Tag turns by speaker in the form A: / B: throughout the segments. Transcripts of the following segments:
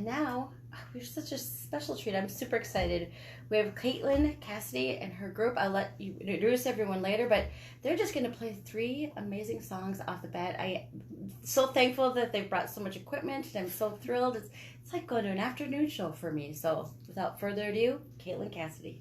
A: And now we have such a special treat. I'm super excited. We have Kaitlin, Cassady, and her group. I'll let you introduce everyone later, but they're just going to play 3 amazing songs off the bat. I'm so thankful that they brought so much equipment, and I'm so thrilled. It's like going to an afternoon show for me. So without further ado, Kaitlin, Cassady.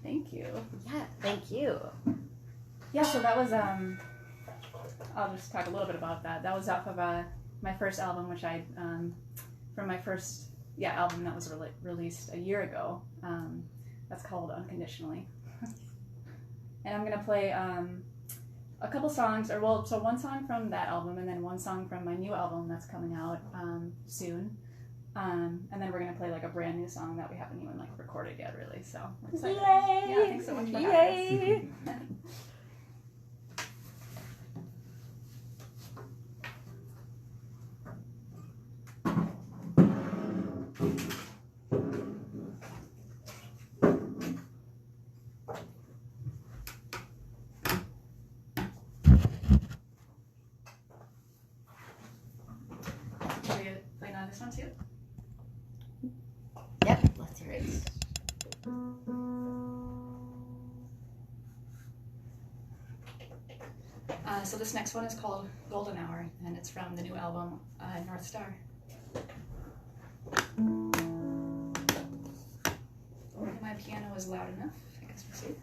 B: Thank you.
A: Yeah, thank you.
B: Yeah, so that was, I'll just talk a little bit about that. That was off of my first album, which from my first, album that was released a year ago. That's called Unconditionally. And I'm going to play a couple songs, so one song from that album, and then one song from my new album that's coming out soon. And then we're going to play like a brand new song that we haven't even like recorded yet, really. So we're excited.
A: Yay!
B: Yeah, thanks so much for having us. Should we play another this one too?
A: Yep, let's hear it.
B: So this next one is called Golden Hour, and it's from the new album, North Star. My piano is loud enough, I guess we'll see.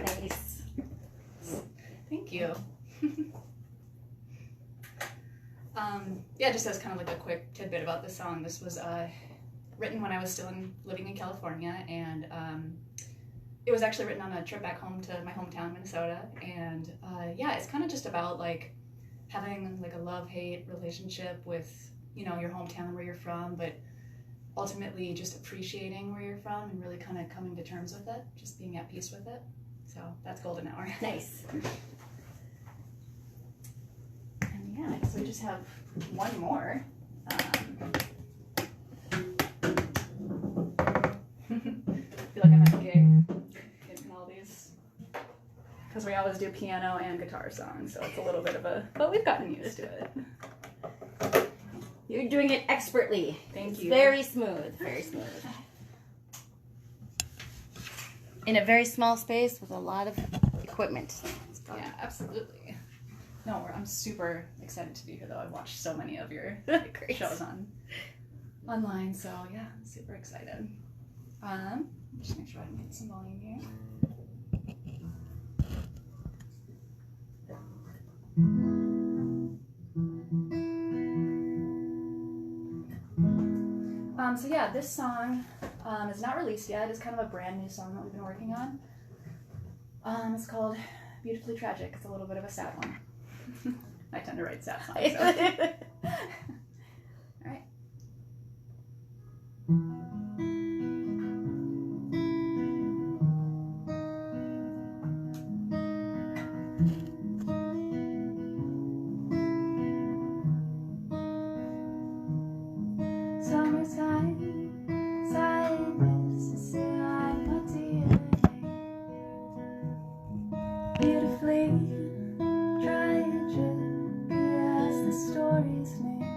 A: Nice.
B: Thank you. Yeah, just as kind of like a quick tidbit about this song, this was written when I was still living in California, and it was actually written on a trip back home to my hometown, Minnesota. And yeah, it's kind of just about like having like a love-hate relationship with, you know, your hometown where you're from, but ultimately just appreciating where you're from and really kind of coming to terms with it, just being at peace with it. So that's Golden Hour.
A: Nice.
B: And yeah, so we just have one more. I feel like I'm at a gig in all these, because we always do piano and guitar songs, so it's a little bit of a, but we've gotten used to it.
A: You're doing it expertly.
B: Thank
A: It's
B: you.
A: very smooth. Very smooth. In a very small space with a lot of equipment.
B: Yeah, absolutely. No, I'm super excited to be here, though. I've watched so many of your like, shows online, so yeah, I'm super excited. Just make sure I can get some volume here. So yeah, this song is not released yet. It's kind of a brand new song that we've been working on. It's called Beautifully Tragic. It's a little bit of a sad one. I tend to write sad songs. So. All right. Summertime, sadness is in my DNA. Beautifully tragic, as the story's name.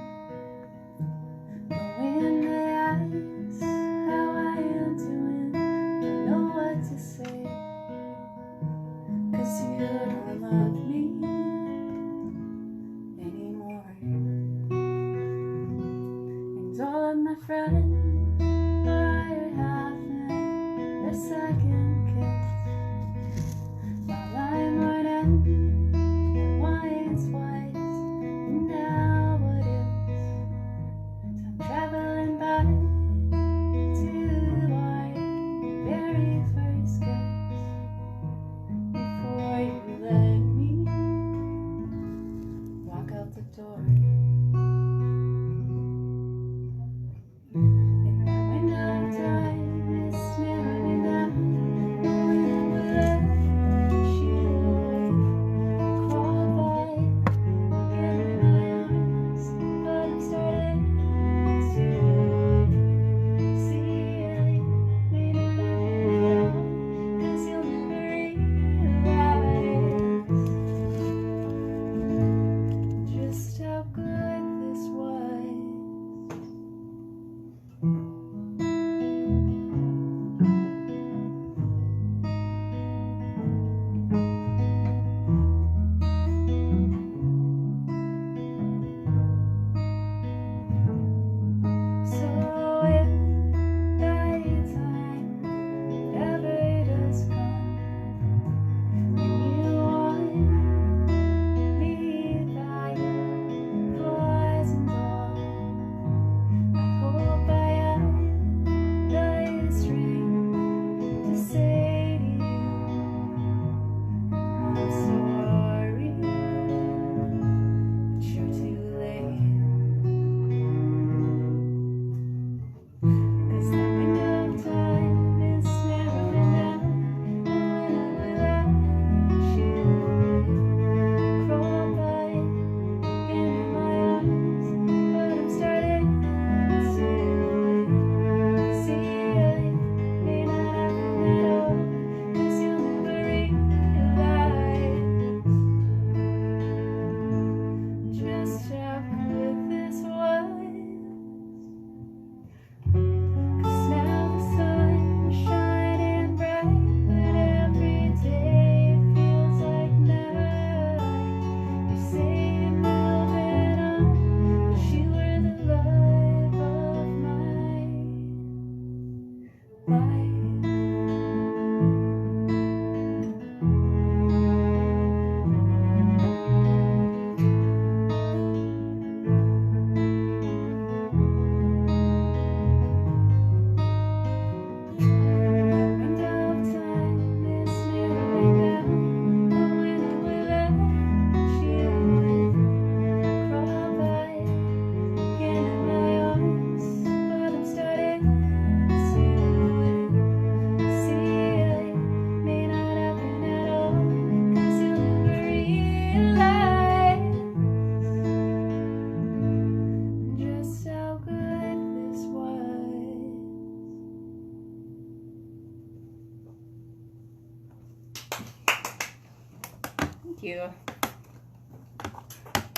B: Thank you.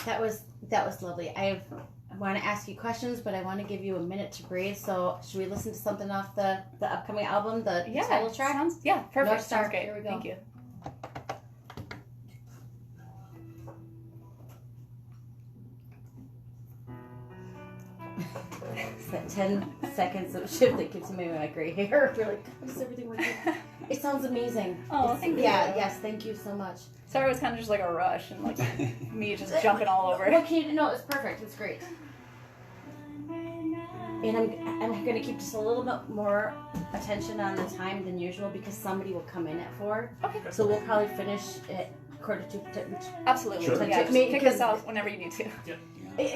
A: That was lovely. I want to ask you questions, but I want to give you a minute to breathe. So should we listen to something off the upcoming album, the title track?
B: Perfect.
A: North Star.
B: Sounds great.
A: Here we go.
B: Thank you.
A: It's that 10 seconds of shift that gives me my gray hair. You're like, how does everything work? It sounds amazing.
B: Oh, thank you.
A: Yeah, yes, thank you so much.
B: Sorry, it was kind of just like a rush and like me just jumping all over.
A: What can you do? No, it's perfect. It's great. And I'm going to keep just a little bit more attention on the time than usual because somebody will come in at 4.
B: Okay.
A: So we'll probably finish at 1:45.
B: Absolutely.
C: Sure.
B: Yeah, just kick us out whenever you need to.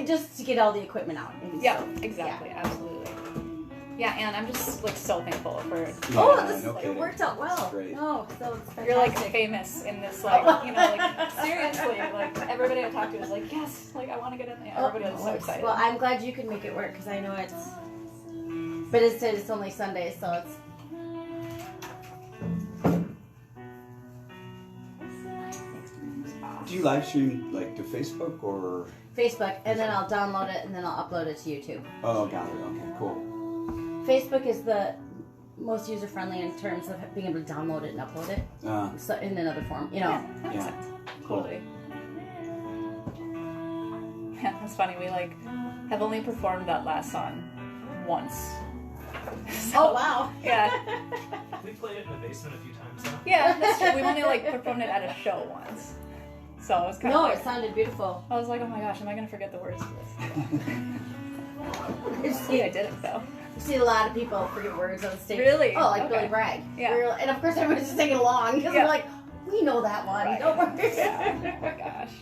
A: Just to get all the equipment out. Maybe.
B: Yeah,
A: So,
B: exactly.
A: yeah.
B: Absolutely. Yeah, and I'm just like so thankful for.
A: It worked out well.
C: That's great.
A: No, so it's fantastic.
B: You're like famous in this, like, you know, like seriously, like everybody I talk to is like, yes, like I want to get in there. Everybody is so excited.
A: Well, I'm glad you can make it work because I know it's. But it's only Sunday, so it's.
C: Do you live stream like to Facebook or?
A: Facebook, and then I'll download it, and then I'll upload it to YouTube.
C: Oh, got it. Okay, cool.
A: Facebook is the most user-friendly in terms of being able to download it and upload it. So in another form, you know.
B: Yeah, that makes sense. Totally. Yeah, that's funny. We like have only performed that last song once. So,
A: Oh wow!
B: Yeah.
D: We played it in the basement a few times now.
B: Yeah, that's true. We only like performed it at a show once. So it was kind
A: No,
B: of
A: it
B: like,
A: sounded beautiful.
B: I was like, oh my gosh, am I gonna forget the words to this?
A: You
B: I didn't though.
A: see a lot of people forget words on stage.
B: Really?
A: Oh, like
B: Okay.
A: Billy Bragg.
B: Yeah.
A: And of course everybody's just singing along because
B: Yeah.
A: we're like, we know that one.
B: Right.
A: Don't worry.
B: Yeah. Oh my gosh.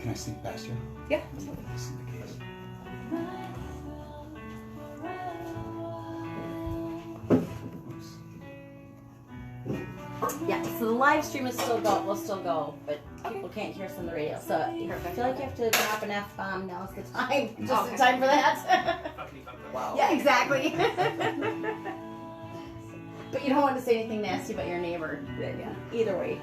C: Can I sneak past you?
B: Yeah.
C: Just in case.
A: Yeah. So the live stream is will still go, but people can't hear us on the radio. So I feel like you have to drop an F-bomb. Now's the time. Just in time for that.
D: Wow.
A: Yeah, exactly. But you don't want to say anything nasty about your neighbor. Yeah. Either way.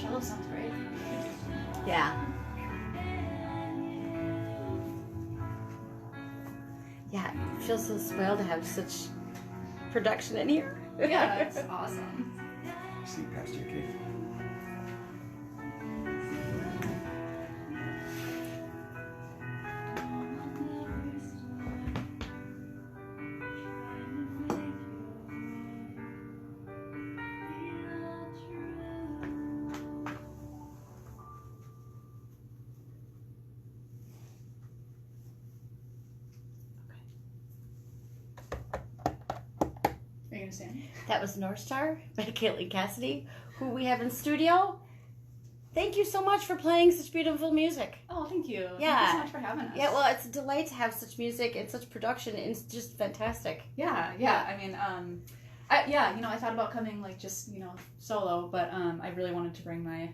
A: Cello sounds great. Yeah. Yeah, it feels so spoiled to have such production in here.
B: Yeah, that's awesome.
C: Sneak past you, Kate.
B: Are you gonna stand?
A: That was North Star by Kaitlin Cassady, who we have in studio. Thank you so much for playing such beautiful music.
B: Oh, thank you.
A: Yeah.
B: Thank you so much for having us.
A: Yeah, well, it's a delight to have such music and such production. It's just fantastic.
B: Yeah. I mean, I thought about coming like just solo, but I really wanted to bring my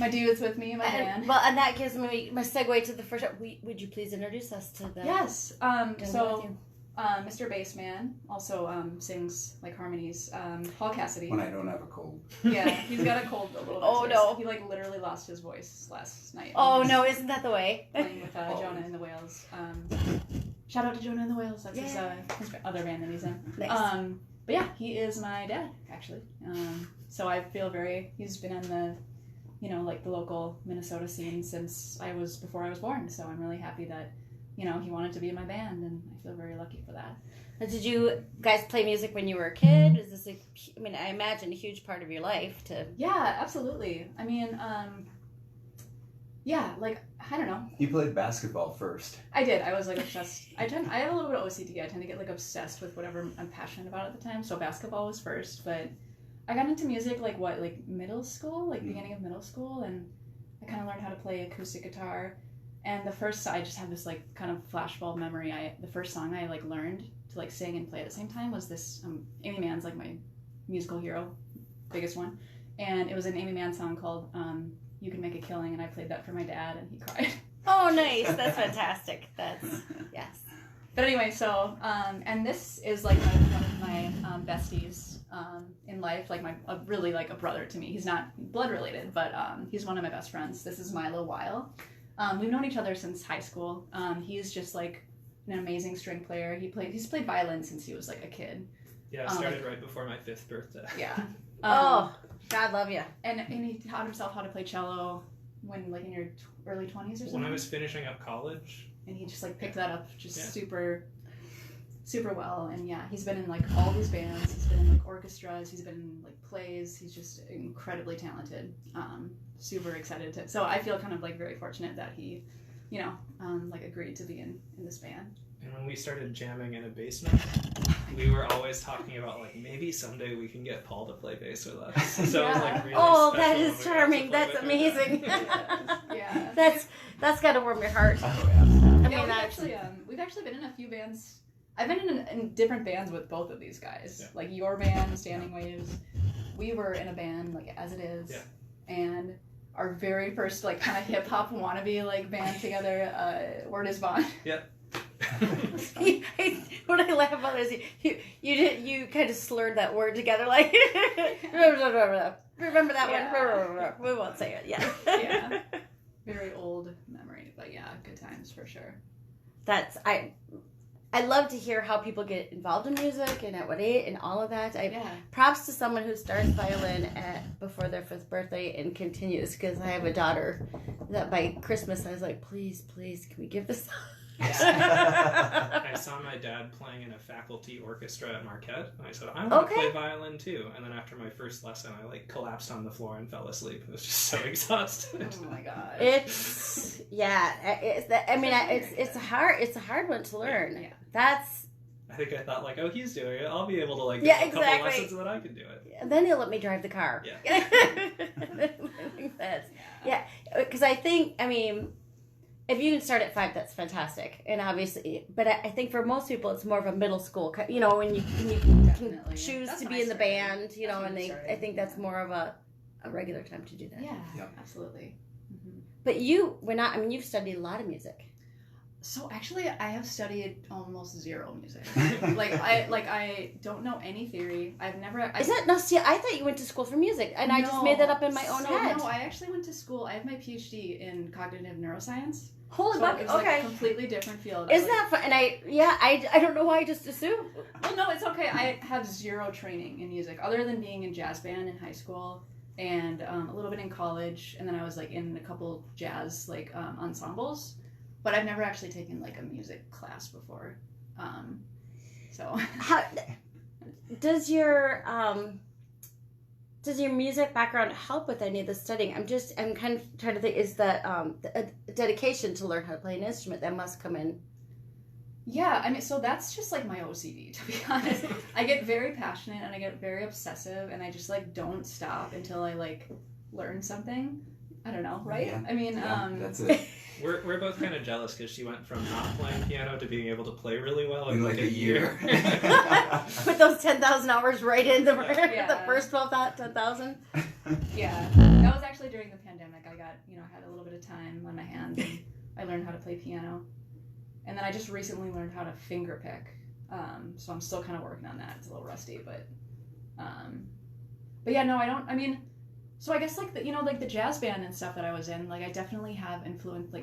B: dudes with me, my band.
A: Well, and that gives me my segue to the first. Would you please introduce us to the?
B: Yes.
A: with
B: So.
A: you.
B: Mr. Bassman also sings like harmonies. Paul Cassady.
C: When I don't have a cold.
B: Yeah, he's got a cold a little bit.
A: Oh,
B: so
A: no.
B: He like literally lost his voice last night.
A: Oh no, isn't that the way?
B: Playing with Jonah and the Whales. Shout out to Jonah and the Whales. That's his other band that he's in.
A: Nice.
B: But yeah, he is my dad actually. So I feel he's been in the, like the local Minnesota scene since before I was born. So I'm really happy that, he wanted to be in my band, and I feel very lucky for that.
A: Did you guys play music when you were a kid? Is this I imagine a huge part of your life to.
B: Yeah, absolutely. I mean, I don't know.
C: You played basketball first.
B: I did. I was like obsessed. I have a little bit of OCD. I tend to get like obsessed with whatever I'm passionate about at the time. So basketball was first, but I got into music like middle school, like beginning of middle school, and I kind of learned how to play acoustic guitar. And I just have this like kind of flashbulb memory. The first song I like learned to like sing and play at the same time was this Amy Mann's like my musical hero, biggest one, and it was an Amy Mann song called "You Can Make a Killing," and I played that for my dad, and he cried.
A: Oh, nice! That's fantastic. That's yes.
B: But anyway, so and this is like one of my besties in life, like really like a brother to me. He's not blood related, but he's one of my best friends. This is Milo Weil. We've known each other since high school. He's just like an amazing string player. He's played violin since he was like a kid.
D: Yeah, I started right before my 5th birthday.
B: Yeah.
A: Oh, God love you.
B: And he taught himself how to play cello when like in your early 20s or something.
D: When I was finishing up college.
B: And he just like picked that up super well. And yeah, he's been in like all these bands. He's been in like orchestras. He's been in like plays. He's just incredibly talented. Super excited to. So I feel kind of like very fortunate that he, like agreed to be in this band.
D: And when we started jamming in a basement, we were always talking about like maybe someday we can get Paul to play bass with us. So it was like really
A: oh,
D: special
A: that
D: when
A: is
D: we got to
A: charming.
D: play
A: That's
D: with him.
A: amazing.
B: Yeah.
A: That's gotta warm your heart.
C: Oh, yeah.
A: I mean,
B: we've actually been in a few bands. I've been in different bands with both of these guys.
D: Yeah.
B: Like your band, Standing Waves. We were in a band like As It Is.
D: Yeah.
B: And our very first like kind of hip hop wannabe like band together, Word Is Bond.
D: Yep.
A: What I laugh about is you kind of slurred that word together like remember that one. We won't say it. Yeah.
B: Yeah. Very old memory, but yeah, good times for sure.
A: That's I love to hear how people get involved in music and at what age and all of that. Props to someone who starts violin before their 5th birthday and continues, because I have a daughter that by Christmas I was like, please, can we give this?
D: I saw my dad playing in a faculty orchestra at Marquette, and I said, I want to play violin too. And then after my first lesson, I like collapsed on the floor and fell asleep. I was just so exhausted.
B: Oh my god!
A: It's a hard one to learn.
B: Yeah.
D: I think I thought like, oh, he's doing it. I'll be able to like
A: Yeah,
D: get a couple
A: exactly.
D: lessons, and then I can do it.
A: And then he'll let me drive the car.
D: Yeah.
A: Because I think, if you can start at 5, that's fantastic. And obviously, but I think for most people, it's more of a middle school, when you can choose to be in the band, and I think that's more of a regular time to do that.
B: Yeah,
C: Yep.
B: absolutely. Mm-hmm.
A: But you've studied a lot of music.
B: So actually, I have studied almost zero music. I don't know any theory. I've never.
A: Is that no? See, I thought you went to school for music, and I just made that up in my own head.
B: No, I actually went to school. I have my PhD in cognitive neuroscience.
A: Holy
B: so
A: buck!
B: It was
A: Okay,
B: like a completely different field.
A: Isn't that fun? And I don't know why I just assumed.
B: Well, no, it's okay. I have zero training in music other than being in jazz band in high school and a little bit in college, and then I was like in a couple jazz ensembles. But I've never actually taken like a music class before. So
A: How does your music background help with any of the studying? I'm kind of trying to think, is that a dedication to learn how to play an instrument that must come in?
B: Yeah, so that's just like my OCD, to be honest. I get very passionate and I get very obsessive and I just like don't stop until I like learn something. I don't know, right?
C: Yeah. That's it.
D: We're both kind of jealous because she went from not playing piano to being able to play really well in
C: like a year.
A: Put those 10,000 hours right in the first 10,000.
B: Yeah, that was actually during the pandemic. I got had a little bit of time on my hands and I learned how to play piano, and then I just recently learned how to finger pick. So I'm still kind of working on that. It's a little rusty, but yeah, no, I don't. So I guess like the jazz band and stuff that I was in, like I definitely have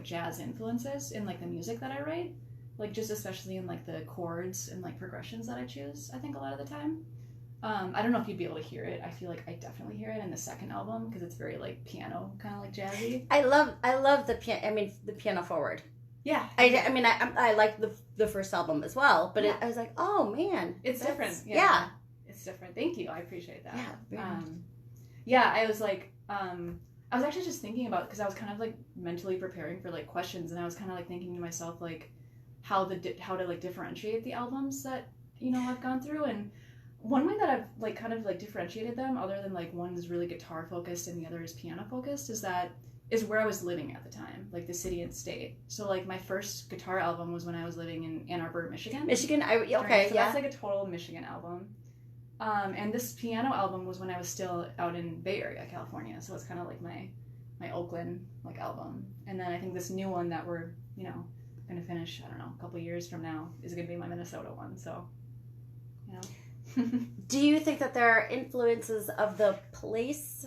B: jazz influences in like the music that I write, like just especially in like the chords and like progressions that I choose. I think a lot of the time. I don't know if you'd be able to hear it. I feel like I definitely hear it in the second album because it's very like piano, kind of like jazzy.
A: I love the piano. The piano forward.
B: Yeah.
A: I like the first album as well, but I was like, oh man,
B: it's different.
A: Yeah.
B: It's different. Thank you. I appreciate that.
A: Yeah.
B: Yeah, I was like, I was actually just thinking about, because I was kind of like mentally preparing for like questions, and I was kind of like thinking to myself like how to like differentiate the albums that I've gone through, and one way that I've like kind of like differentiated them, other than like one is really guitar focused and the other is piano focused, is where I was living at the time, like the city and state. So like my first guitar album was when I was living in Ann Arbor, Michigan.
A: Okay,
B: so that's like a total Michigan album. And this piano album was when I was still out in Bay Area, California. So it's kind of like my Oakland like album. And then I think this new one that we're, you know, going to finish, I don't know, a couple years from now is going to be my Minnesota one. So, you know.
A: Do you think that there are influences of the place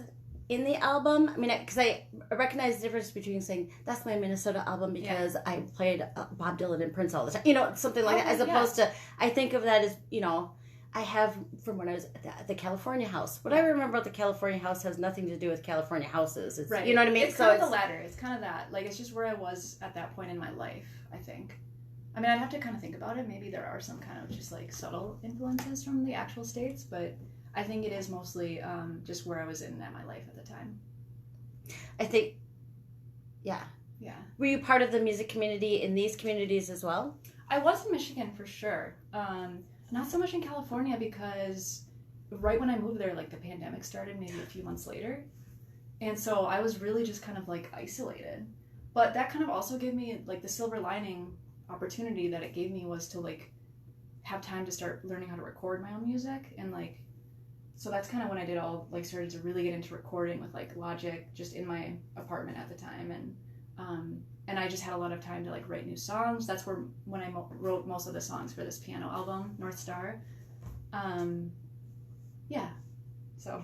A: in the album? I mean, because I recognize the difference between saying that's my Minnesota album because I played Bob Dylan and Prince all the time, you know, something like that, as opposed to, I think of that as, you know, I have from when I was at the California house. What I remember about the California house has nothing to do with California houses. It's,
B: right.
A: You know what I mean?
B: It's kind of the latter. It's kind of that. Like, it's just where I was at that point in my life, I think. I mean, I'd have to kind of think about it. Maybe there are some kind of just like subtle influences from the actual states, but I think it is mostly just where I was in my life at the time.
A: I think, yeah. Were you part of the music community in these communities as well?
B: I was in Michigan for sure. Not so much in California because right when I moved there, like the pandemic started maybe a few months later. And so I was really just kind of like isolated. But that kind of also gave me like the silver lining opportunity that it gave me was to like have time to start learning how to record my own music. And like, so that's kind of when I did started to really get into recording with like Logic just in my apartment at the time. And I just had a lot of time to like write new songs. That's when I wrote most of the songs for this piano album, North Star. Yeah. So.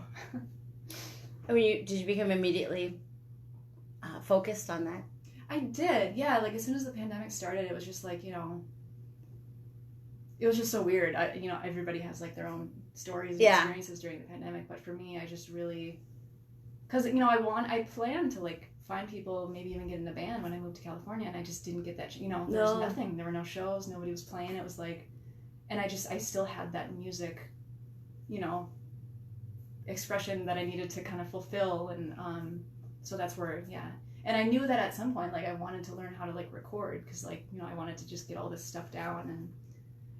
A: I mean, did you become immediately focused on that?
B: I did. Yeah. Like as soon as the pandemic started, it was just like, you know, it was just so weird. You know, everybody has like their own stories and experiences during the pandemic, but for me, I just really, because you know, I planned to like find people, maybe even get in a band when I moved to California, and I just didn't get that. You know, there was nothing. There were no shows. Nobody was playing. It was like, and I still had that music, you know, expression that I needed to kind of fulfill, and so that's where, And I knew that at some point, like I wanted to learn how to like record, because like, you know, I wanted to just get all this stuff down,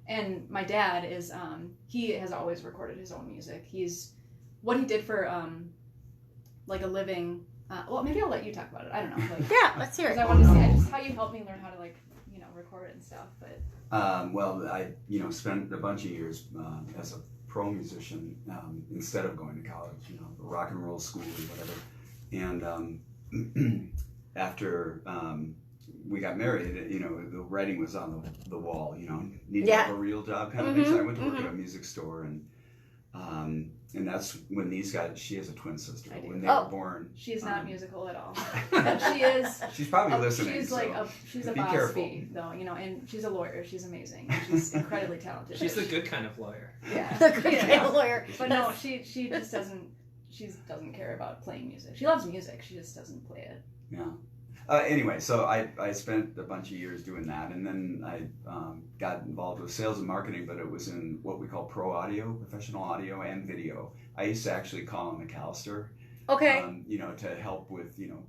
B: and my dad is he has always recorded his own music. What he did for like a living. Well, maybe I'll let you talk about it. I don't know. Like,
A: let's hear it.
B: I wanted to see just how you helped me learn how to like, you know, record it and stuff. But
C: well, I spent a bunch of years as a pro musician instead of going to college. You know, rock and roll school and whatever. And after we got married, you know, the writing was on the wall. You know, need to have a real job kind of thing. So I went to work at a music store and that's when these guys. She has a twin sister. When they were born,
B: she's not musical at all. But she is.
C: She's probably listening.
B: She's like she's a boss bee, though, you know, and she's a lawyer. She's amazing. She's incredibly talented.
D: She's the good kind of lawyer.
B: Yeah,
A: the good kind of lawyer.
B: But no, she just doesn't. She doesn't care about playing music. She loves music. She just doesn't play it.
C: Yeah. Anyway, so I spent a bunch of years doing that, and then I got involved with sales and marketing, but it was in what we call pro audio, professional audio and video. I used to actually call on McAllister, you know, to help with, you know,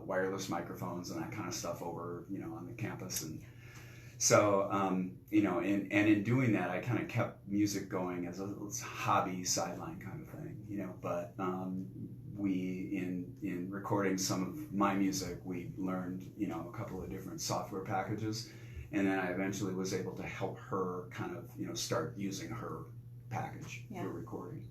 C: wireless microphones and that kind of stuff over, you know, on the campus. And so, you know, and in doing that, I kind of kept music going as a hobby sideline kind of thing, you know, but in recording some of my music, we learned, you know, a couple of different software packages, and then I eventually was able to help her kind of, you know, start using her package for recording.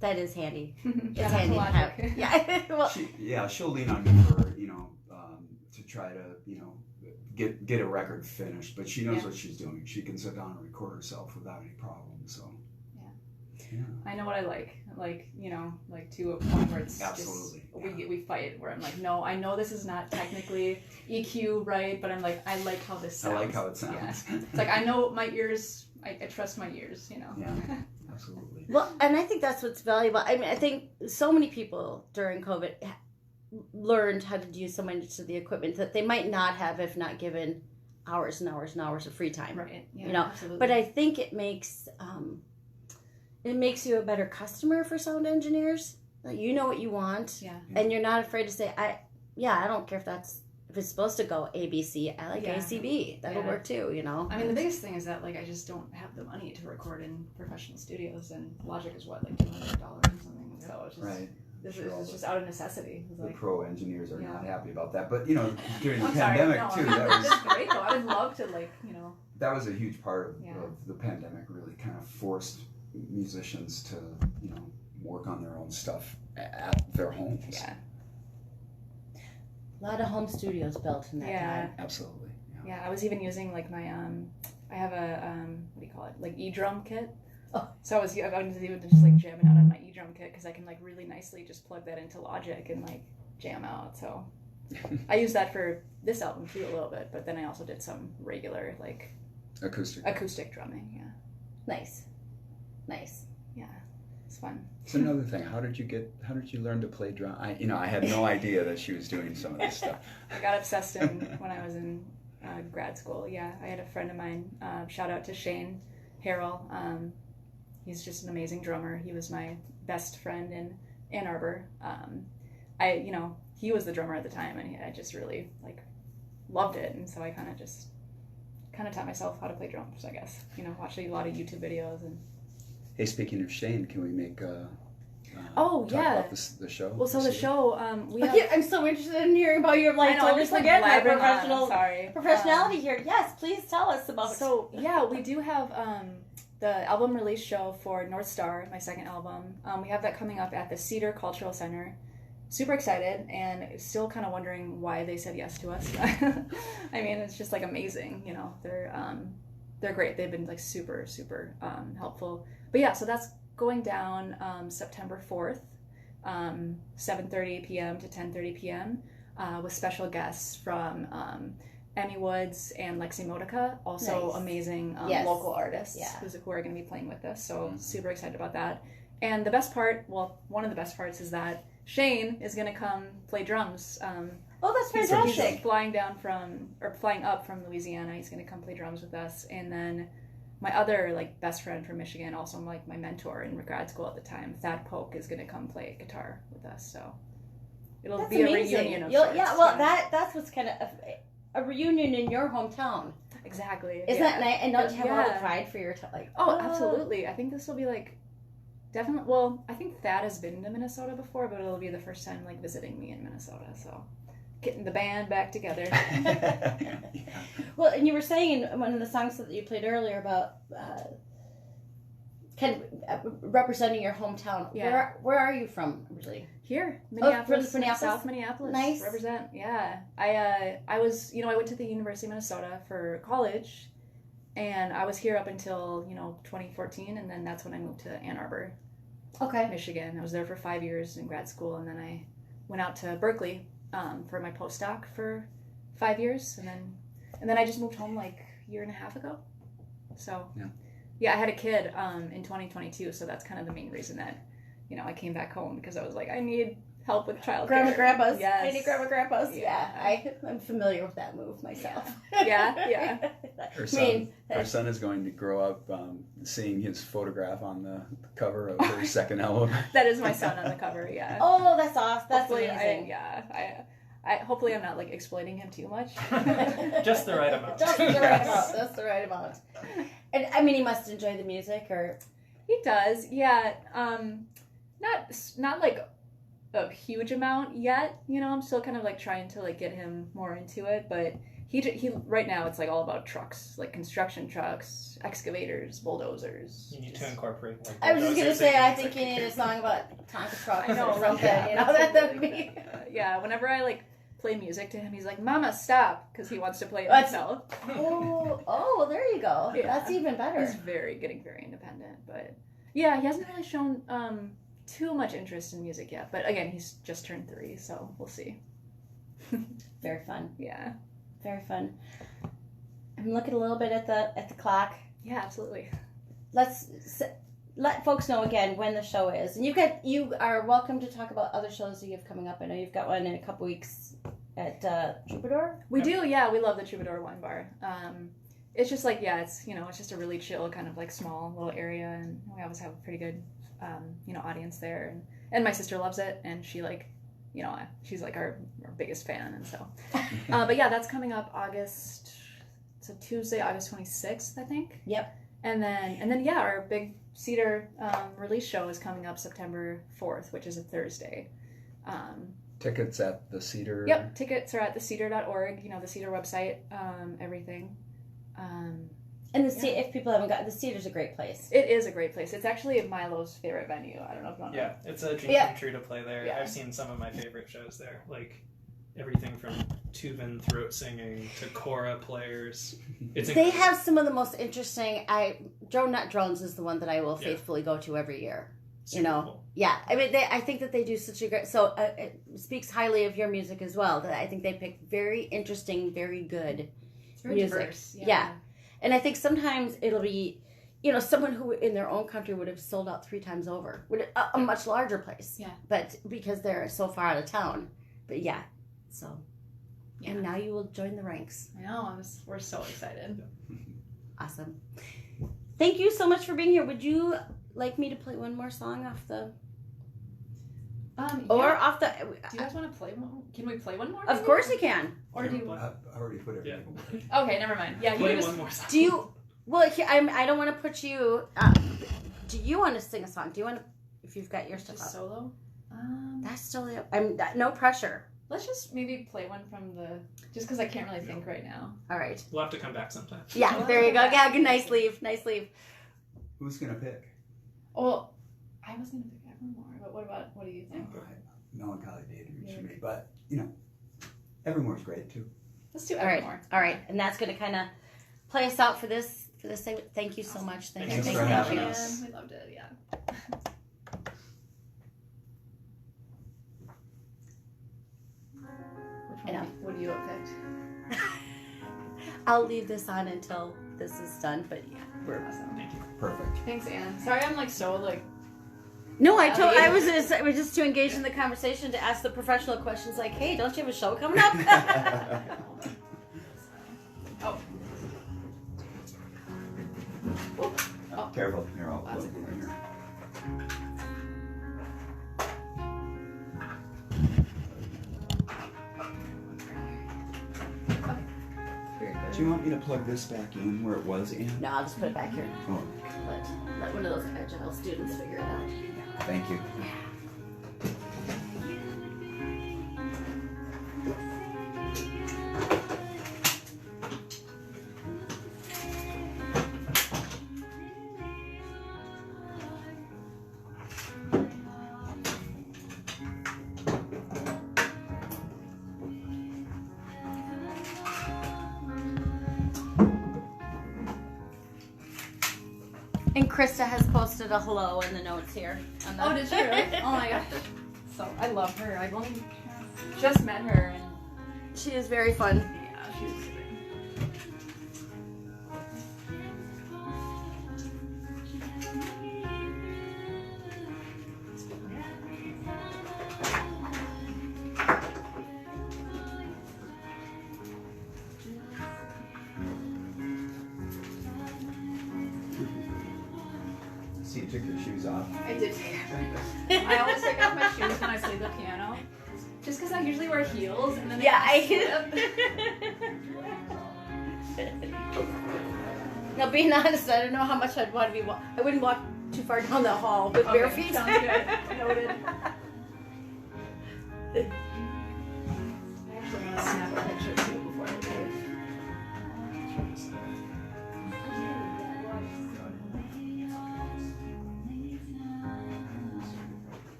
A: That is handy. It's
B: Shout
A: handy.
B: out to Logic.
A: Well,
C: she'll lean on me for, you know, to try to, you know, get a record finished, but she knows what she's doing. She can sit down and record herself without any problem. So. Yeah.
B: I know what I like, you know, like to a point where it's
C: absolutely
B: just, we fight, where I'm like, no, I know this is not technically EQ right, but I'm like, I like how this sounds.
C: I like how it sounds.
B: Yeah. It's like, I know my ears, I trust my ears, you know.
C: Yeah, absolutely.
A: Well, and I think that's what's valuable. I mean, I think so many people during COVID learned how to use so much of the equipment that they might not have if not given hours and hours and hours of free time.
B: Right. Yeah,
A: you know,
B: absolutely.
A: but I think it makes you a better customer for sound engineers. Like, you know what you want, and you're not afraid to say, I don't care if if it's supposed to go ABC, I like
B: Yeah.
A: ACB. That'll
B: Yeah.
A: work too, you know.
B: I mean, the biggest thing is that like I just don't have the money to record in professional studios, and Logic is what, like $200 or something. So it's just
C: Right.
B: this
C: Sure.
B: is just out of necessity. It's
C: The
B: like,
C: pro engineers are
B: Yeah.
C: not happy about that. But, you know, during the
B: I'm sorry,
C: pandemic,
B: no,
C: too,
B: that's great though. I would love to like, you know.
C: that was a huge part of,
B: Yeah.
C: of the pandemic, really kind of forced musicians to, you know, work on their own stuff at their homes.
B: Yeah.
A: A lot of home studios built in that
B: Yeah.
A: time.
C: Absolutely. Yeah.
B: Yeah, I was even using like my I have a what do you call it, like e-drum kit.
A: Oh.
B: So I was even just like jamming out on my e-drum kit because I can like really nicely just plug that into Logic and like jam out. So I used that for this album too a little bit, but then I also did some regular like acoustic drumming. Yeah,
A: Nice.
B: yeah, it's fun.
C: It's another thing. How did you learn to play drum? I had no idea that she was doing some of this stuff.
B: I got obsessed when I was in grad school. Yeah, I had a friend of mine. Shout out to Shane Harrell. He's just an amazing drummer. He was my best friend in Ann Arbor. He was the drummer at the time, and I just really like loved it. And so I kind of taught myself how to play drums. I guess watched a lot of YouTube videos and.
C: Hey, speaking of Shane, can we make
B: Oh,
C: talk
B: yeah.
C: about the show?
B: Well, so the show we have.
A: Yeah, I'm so interested in hearing about your
B: I know,
A: totally
B: I'm just like
A: forget my
B: blabbering on, sorry.
A: professionality here. Yes, please tell us about.
B: So yeah, we do have the album release show for North Star, my second album. We have that coming up at the Cedar Cultural Center. Super excited, and still kind of wondering why they said yes to us. I mean, it's just like amazing. They're great. They've been like super helpful. But yeah, so that's going down September 4th, 7:30 p.m. to 10:30 p.m. With special guests from Emmy Woods and Lexi Modica, also
A: Nice.
B: amazing
A: Yes.
B: local artists
A: Yeah.
B: who are going to be playing with us. So super excited about that. And the best part, well, one of the best parts is that Shane is going to come play drums.
A: Oh, that's
B: He's
A: fantastic.
B: flying up from Louisiana. He's going to come play drums with us. And then my other like best friend from Michigan, also like my mentor in grad school at the time, Thad Polk, is going to come play guitar with us. So it'll
A: That's
B: be
A: amazing.
B: a reunion of
A: You'll-
B: sorts.
A: yeah, well, that's what's kind of a reunion in your hometown.
B: exactly.
A: Isn't that nice? And don't you have all the
B: Yeah.
A: pride for your like?
B: Oh, absolutely. I think this will be like definitely. Well, I think Thad has been to Minnesota before, but it'll be the first time like visiting me in Minnesota. So getting the band back together.
C: Yeah.
A: Well, and you were saying in one of the songs that you played earlier about kind of representing your hometown.
B: Yeah.
A: Where are you from originally?
B: Here, Minneapolis,
A: Minneapolis?
B: South Minneapolis.
A: Nice.
B: Represent. Yeah. I was, I went to the University of Minnesota for college, and I was here up until 2014, and then that's when I moved to Ann Arbor,
A: Okay.
B: Michigan. I was there for 5 years in grad school, and then I went out to Berkeley for my postdoc for 5 years, and then I just moved home like a year and a half ago. So yeah, I had a kid in 2022, so that's kind of the main reason that I came back home, because I was like, I need help with childcare.
A: Grandma, grandpas.
B: Yes.
A: I need grandma, grandpas.
B: Yeah.
A: I'm familiar with that move myself.
B: Yeah.
C: Her son is going to grow up seeing his photograph on the cover of her second album.
B: That is my son on the cover. Yeah.
A: Oh, that's awesome. That's
B: Hopefully,
A: amazing.
B: hopefully I'm not like exploiting him too much.
D: Just the right amount.
A: Just the right amount. That's the right amount. And I mean, he must enjoy the music, or
B: He does. Yeah. Not like a huge amount yet. I'm still kind of like trying to like get him more into it, but he right now it's like all about trucks, like construction trucks, excavators, bulldozers.
D: You need to incorporate. Like,
A: I was just gonna
D: bulldozers
A: say,
D: and
A: I
D: things
A: think you
D: like-
A: need a song about Tonka trucks
B: I know,
A: or something.
B: yeah,
A: That would be.
B: Yeah. Whenever I like play music to him, he's like, "Mama, stop," because he wants to play it
A: That's-
B: himself.
A: Oh, there you go.
B: Yeah.
A: That's even better.
B: He's getting very independent, but yeah, he hasn't really shown too much interest in music yet. But again, he's just turned 3, so we'll see.
A: Very fun.
B: Yeah.
A: Very fun. I'm looking a little bit at the clock.
B: Yeah, absolutely.
A: Let's let folks know again when the show is, and you are welcome to talk about other shows that you have coming up. I know you've got one in a couple weeks at Troubadour.
B: We do, yeah. We love the Troubadour Wine Bar. It's just like, it's it's just a really chill kind of like small little area, and we always have a pretty good audience there, and my sister loves it, and she like you know, she's like our biggest fan, and so. But yeah, that's coming up so Tuesday, August 26th, I think.
A: Yep.
B: And then yeah, our big Cedar release show is coming up September 4th, which is a Thursday.
C: Tickets at the Cedar.
B: Yep, tickets are at thecedar.org. You know, the Cedar website, everything.
A: And if people haven't got, the Cedar's a great place.
B: It is a great place. It's actually Milo's favorite venue. I don't know if you want to.
D: Yeah, it's a dream come true to play there. Yeah. I've seen some of my favorite shows there, like everything from Tuvan throat singing to kora players.
A: They have some of the most interesting. Nut Drones is the one that I will faithfully go to every year.
D: Super cool.
A: Yeah. I mean, I think that they do such a great. So it speaks highly of your music as well. That I think they pick very interesting, very good music.
B: Diverse.
A: Yeah. And I think sometimes it'll be, someone who in their own country would have sold out 3 times over, a much larger place.
B: Yeah.
A: But because they're so far out of town. But yeah, so. Yeah. And now you will join the ranks.
B: I know. We're so excited.
A: Awesome. Thank you so much for being here. Would you like me to play one more song off the... Or off the...
B: Do you guys want to play one? Can we play one more?
A: Of course you can.
B: Or do you...
C: I already put everything away.
B: Okay, never mind. Yeah,
D: play one more song.
A: Do you... Well, I don't want to put you... do you want to sing a song? Do you want to... If you've got your stuff
B: just
A: up.
B: Solo?
A: That's totally... no pressure.
B: Let's just maybe play one from the... Just because I can't really think right now.
A: All right.
D: We'll have to come back sometime.
A: Yeah, there you go. Yeah, good. Nice leave.
C: Who's going to pick?
B: Well, I was going to pick Evermore, but what do you think?
C: Melancholy Daydreams for me, but, Evermore's great, too.
B: Let's do Evermore.
A: All right. And that's going to kind of play us out for this thing. Thank you so much.
C: Thanks for having us.
B: We loved it, yeah. What do you have picked?
A: I'll leave this on until this is done, but yeah, we're
B: awesome.
D: Thank you.
C: Perfect.
B: Thanks, Anne. Sorry, I'm
A: No, I was just to engage in the conversation to ask the professional questions like, hey, don't you have a show coming up?
B: Oh.
C: Careful, you're all over here. Do you want me to plug this back in where it was in?
A: No, I'll just put it back here.
C: Oh.
A: Let one of those agile students figure it out.
C: Thank you.
A: And Krista has posted a hello in the notes here.
B: Oh, did she really? Oh my gosh. So, I love her. I've only just met her. And
A: she is very fun.
B: Yeah, she's amazing.
C: So you took your shoes off?
B: I did take off. I always take off my shoes when I play the piano. Just because I usually wear heels and then
A: Now, being honest, I don't know how much I'd want to be. I wouldn't walk too far down the hall with bare feet.
B: Sounds good. Noted. I actually want to snap a picture too before I leave.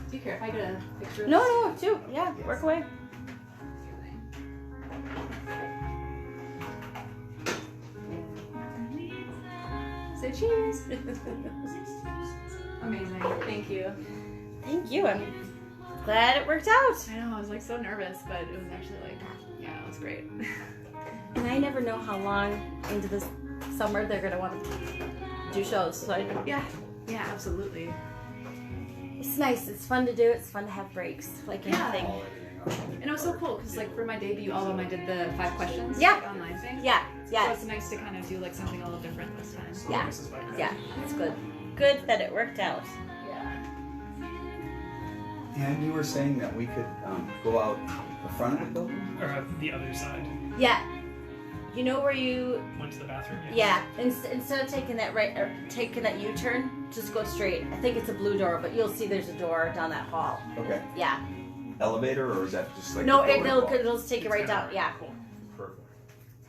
B: Do you care if I get a picture of
A: No, too. Yeah, work away.
B: Say cheese. Amazing. Thank you.
A: Thank you. I'm glad it worked out.
B: I know, I was so nervous, but it was actually it was great.
A: And I never know how long into this summer they're going to want to do shows. So
B: Yeah, absolutely.
A: It's nice. It's fun to do. It's fun to have breaks, like anything.
B: And it was so cool because for my debut album I did the 5 questions online thing.
A: Yeah.
B: So it's nice to kind of do something a little different this time.
A: Yeah. It's good. Good that it worked out.
C: And you were saying that we could go out the front of the building?
D: Or the other side.
A: Yeah. You know where you
D: Went to the bathroom.
A: Yeah, instead of taking that right, or taking that U-turn, just go straight. I think it's a blue door, but you'll see there's a door down that hall.
C: Okay.
A: Yeah.
C: Elevator, or is that just like
A: No,
C: the door to
A: it'll
C: walk?
A: just take you right down. Yeah. Cool.
C: Perfect.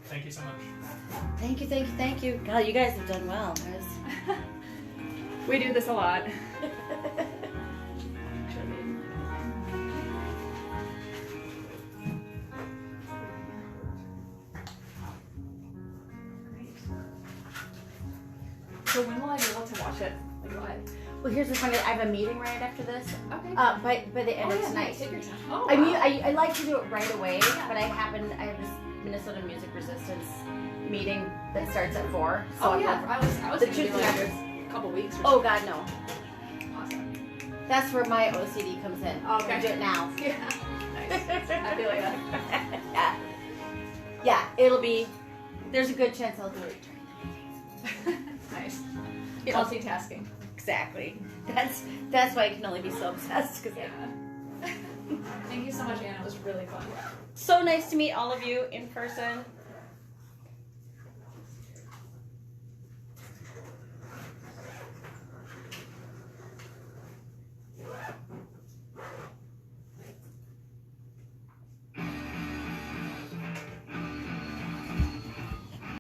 D: Thank you so much.
A: Thank you. God, you guys have done well.
B: We do this a lot. So when will I be able to watch it like live?
A: Well, here's the funny. I have a meeting right after this.
B: Okay.
A: By the end of tonight.
B: Take your time. Oh,
A: I mean,
B: wow.
A: I like to do it right away, but I have this Minnesota Music Resistance meeting that starts at 4. So
B: Oh
A: I'm
B: yeah,
A: like,
B: I was
A: the
B: thinking
A: truth
B: like
A: is-
B: a couple weeks or
A: oh God, no.
B: something. Awesome.
A: That's where my OCD comes in.
B: Okay.
A: I do it now.
B: Yeah. Nice. I feel like that.
A: Yeah. Yeah, it'll be. There's a good chance I'll do it during
B: Nice.
A: You know.
B: Multitasking.
A: Exactly. That's why I can only be so obsessed. Cause
B: Yeah. Thank you so much, Anna. It was really fun.
A: so nice to meet all of you in person.